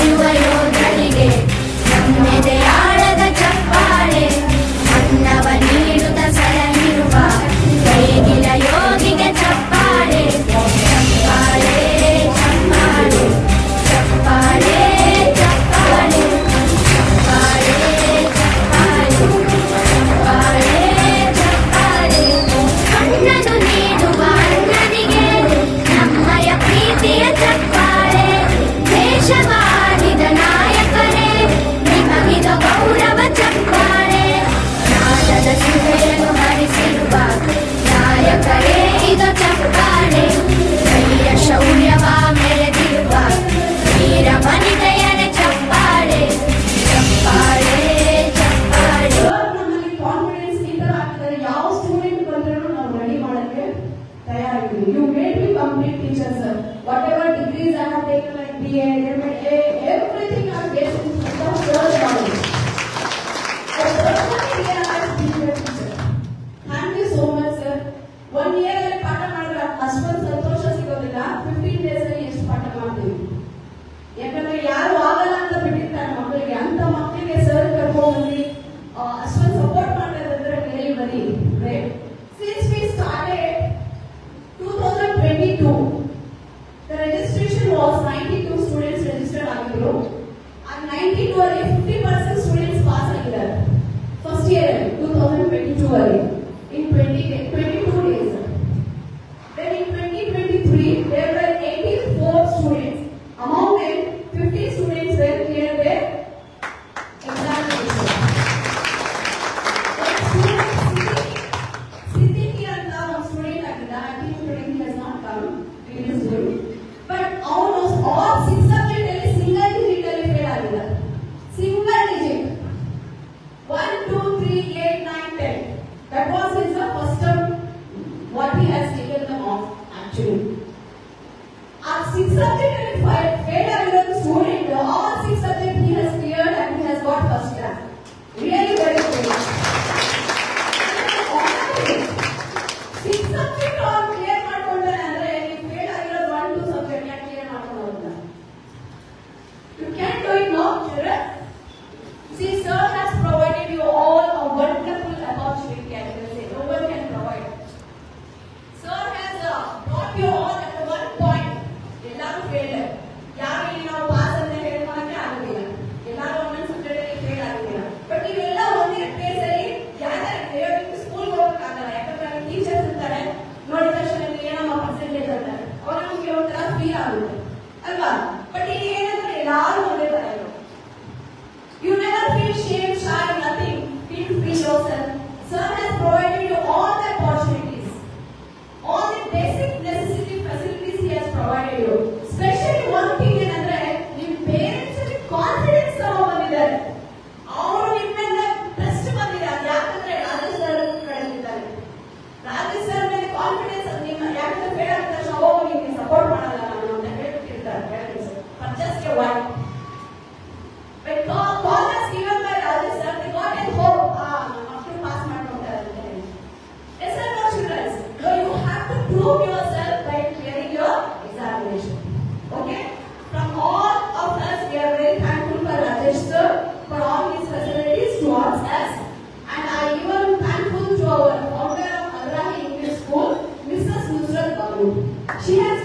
ಕಾಯುವ ಯೋಧರಿಗೆ ನಮ್ಮೆದೆಯಾಳದ ಚಪ್ಪಾಳೆ, ಅನ್ನವ ನೀಡುತ್ತ ಸಲಹಿರುವ ನೇಗಿಲ ಯೋಗಿಗೆ ಚಪ್ಪಾಳೆ, ಚಪ್ಪಾಳೆ ಚಪ್ಪಾಳೆ ಚಪ್ಪಾಳೆ ಚಪ್ಪಾಳೆ ಚಪ್ಪಾಳೆ ಚಪ್ಪಾಳೆ ಚಪ್ಪಾಳೆ. ಅಣ್ಣನು ನೀಡುವ ಅಣ್ಣನಿಗೆ ನಮ್ಮಯ ಪ್ರೀತಿಯ ಚಪ್ಪಾಳೆ, ದೇಶವಾಡಿದ ನಾಯಕರೇ ನಿಮಗಿದ ಗೌರವ ಚಪ್ಪಾಳೆ, ನಾಟದ ಸುಧೆಯನ್ನು ಹರಿಸಿರುವ ನಾಯಕರೇ ಇದು ಚಪ್ಪಾಳೆ, ಧೈರ್ಯ ಶೌರ್ಯವ ಮೆರೆದಿರುವ ವೀರ ವನಿತೆಯರೇ ಚಪ್ಪಾಳೆ, ಚಪ್ಪಾಳೆ ಚಪ್ಪಾಳೆ. ನಮ್ಮಲ್ಲಿ ಕಾನ್ಫಿಡೆನ್ಸ್ ಈ ತರ ಆಗ್ತದೆ, ಯಾವ ಸ್ಟೂಡೆಂಟ್ ಬಂದ್ರೂ ನಾವು ರೆಡಿ ಮಾಡಕ್ಕೆ ತಯಾರಿದ್ದೀವಿ. You made me complete teacher sir. Whatever degrees I have taken like BA, MA, everything I get in the first knowledge. I personally realized being a teacher. Thank you so much sir. 1 year ಅಲ್ಲಿ ಪಾಠ ಮಾಡಿದ್ರೆ ಅಷ್ಟೊಂದು ಸಂತೋಷ ಸಿಗೋದಿಲ್ಲ. 15 days ಅಲ್ಲಿ ಎಷ್ಟು ಪಾಠ ಮಾಡ್ತೀವಿ, ಯಾಕಂದ್ರೆ ಯಾರು ಆಗಲ್ಲ ಅಂತ ಬಿಟ್ಟಿರ್ತಾರೆ ಮಕ್ಕಳಿಗೆ, ಅಂತ ಮಕ್ಕಳಿಗೆ ಸರ್ ಕರ್ಕೊಂಡ್ಬಂದು ಅಷ್ಟೊಂದು ಸಪೋರ್ಟ್ ಮಾಡ್ತಾರೆ really very great. Since we started 2022, the registration was 92 students registered ಆಗಿದ್ರು. ಆ 92 ಅಲ್ಲಿ 50% ಸ್ಟೂಡೆಂಟ್ಸ್ ಪಾಸ್ ಆಗಿದ್ದಾರೆ ಫಸ್ಟ್ ಇಯರ್ ಅಲ್ಲಿ 2022 ಅಲ್ಲಿ in 22 days. Then in 2023 there were 84 students. Among them 50 students were cleared their examination. Siddhi ಅಂತ ಒಂದು student ಆಗಿದ್ದ, I think today he has not come, he is good. But almost all 6 subject ಅಲ್ಲಿ single digit ಅಲ್ಲಿ fail ಆಗಿದ್ದ, single digit 1 2 3 8 9 10. That was his first term what he has taken them off actually. Our 6 subject ಅಲ್ಲಿ fail ಆಗಿರೋ student all 6 subject he has cleared and he has got first rank. Really very good. 6 subject all clear ಮಾಡ್ಕೊಂಡ್ರೆ ಅಂದ್ರೆ ನೀವು fail ಆಗಿರೋ 1 2 subject ಯಾಕೆ clear ಮಾಡ್ಕೊಳ್ಳೋದಿಲ್ಲ? You can do it now children. See, sir has provided you all a wonderful opportunity, I can say. No one can provide. Sir has brought you all at one point. ಎಲ್ಲರೂ failure. ಯಾರು ಇಲ್ಲಿ ನಾವು pass ಅಂತ ಹೇಳ್ಕೊಳ್ಳೋಕೆ ಆಗೋದಿಲ್ಲ, ಎಲ್ಲರೂ ಒಂದೊಂದು subject ಅಲ್ಲಿ fail ಆಗಿಲ್ಲ. ಬಟ್ ನೀವೆಲ್ಲ ಒಂದೇ ಪ್ಲೇಸ್ ಅಲ್ಲಿ ಯಾರ್ಯಾರು ದಯವಿಟ್ಟು ಸ್ಕೂಲ್ಗೆ ಹೋಗಕ್ಕಾಗಲ್ಲ, ಯಾಕಂದ್ರೆ ಅಲ್ಲಿ ಟೀಚರ್ಸ್ ಇರ್ತಾರೆ, ನೋಡಿದ ತಕ್ಷಣ ಏನಮ್ಮ ಪರ್ಸೆಂಟೇಜ್ ಅಂತಾರೆ, ಅವಾಗ ನಮ್ಗೆ ಒಂಥರ ಫೀಲ್ ಆಗುತ್ತೆ ಅಲ್ವಾ? ಬಟ್ ಇಲ್ಲಿ ಏನಂದ್ರೆ ಎಲ್ಲರೂ ಒಂದೇ ತರ ಇರೋದು. You never feel shame, shy, nothing. Feel free yourself. Sir has provided you all the opportunities, all the basic necessity facilities he has provided you. Especially one thing ಏನಂದ್ರೆ ನಿಮ್ಮ ಪೇರೆಂಟ್ಸ್ ಅಲ್ಲಿ ಕಾನ್ಫಿಡೆನ್ಸ್ ತಗೊಂಡ್ಬಂದಿದ್ದಾರೆ, ಅವರು ನಿಮ್ಮಿಂದ ಟ್ರಸ್ಟ್ ಬಂದಿದ್ದಾರೆ. ಯಾಕಂದ್ರೆ Rajesh sir ಕಡೆಯಿದ್ದಾರೆ, Rajesh sir ಮೇಲೆ confidence ನಿಮ್ಮ ಯಾಕಂದ್ರೆ ಫೇಲ್ ಆಗಿದ ತಕ್ಷಣ ಹೋಗಿ ನಿಮಗೆ ಸಪೋರ್ಟ್ ಮಾಡಲ್ಲ ನಾನು ಅಂತ ಹೇಳ್ಬಿಟ್ಟಿರ್ತಾರೆ parents for just a one. But call us given by Rajesh sir, they got a hope. After pass ಮಾಡ್ಕೊಂತಾರೆ ಅಂತ ಹೇಳಿ. Yes or no children? So you have to prove yourself by clearing your examination. Okay? From all of us, we are very thankful for Rajesh sir for all his facilities towards us. And I even thankful to our founder of Agrahi English School, Mrs. Nusrat Babu. She has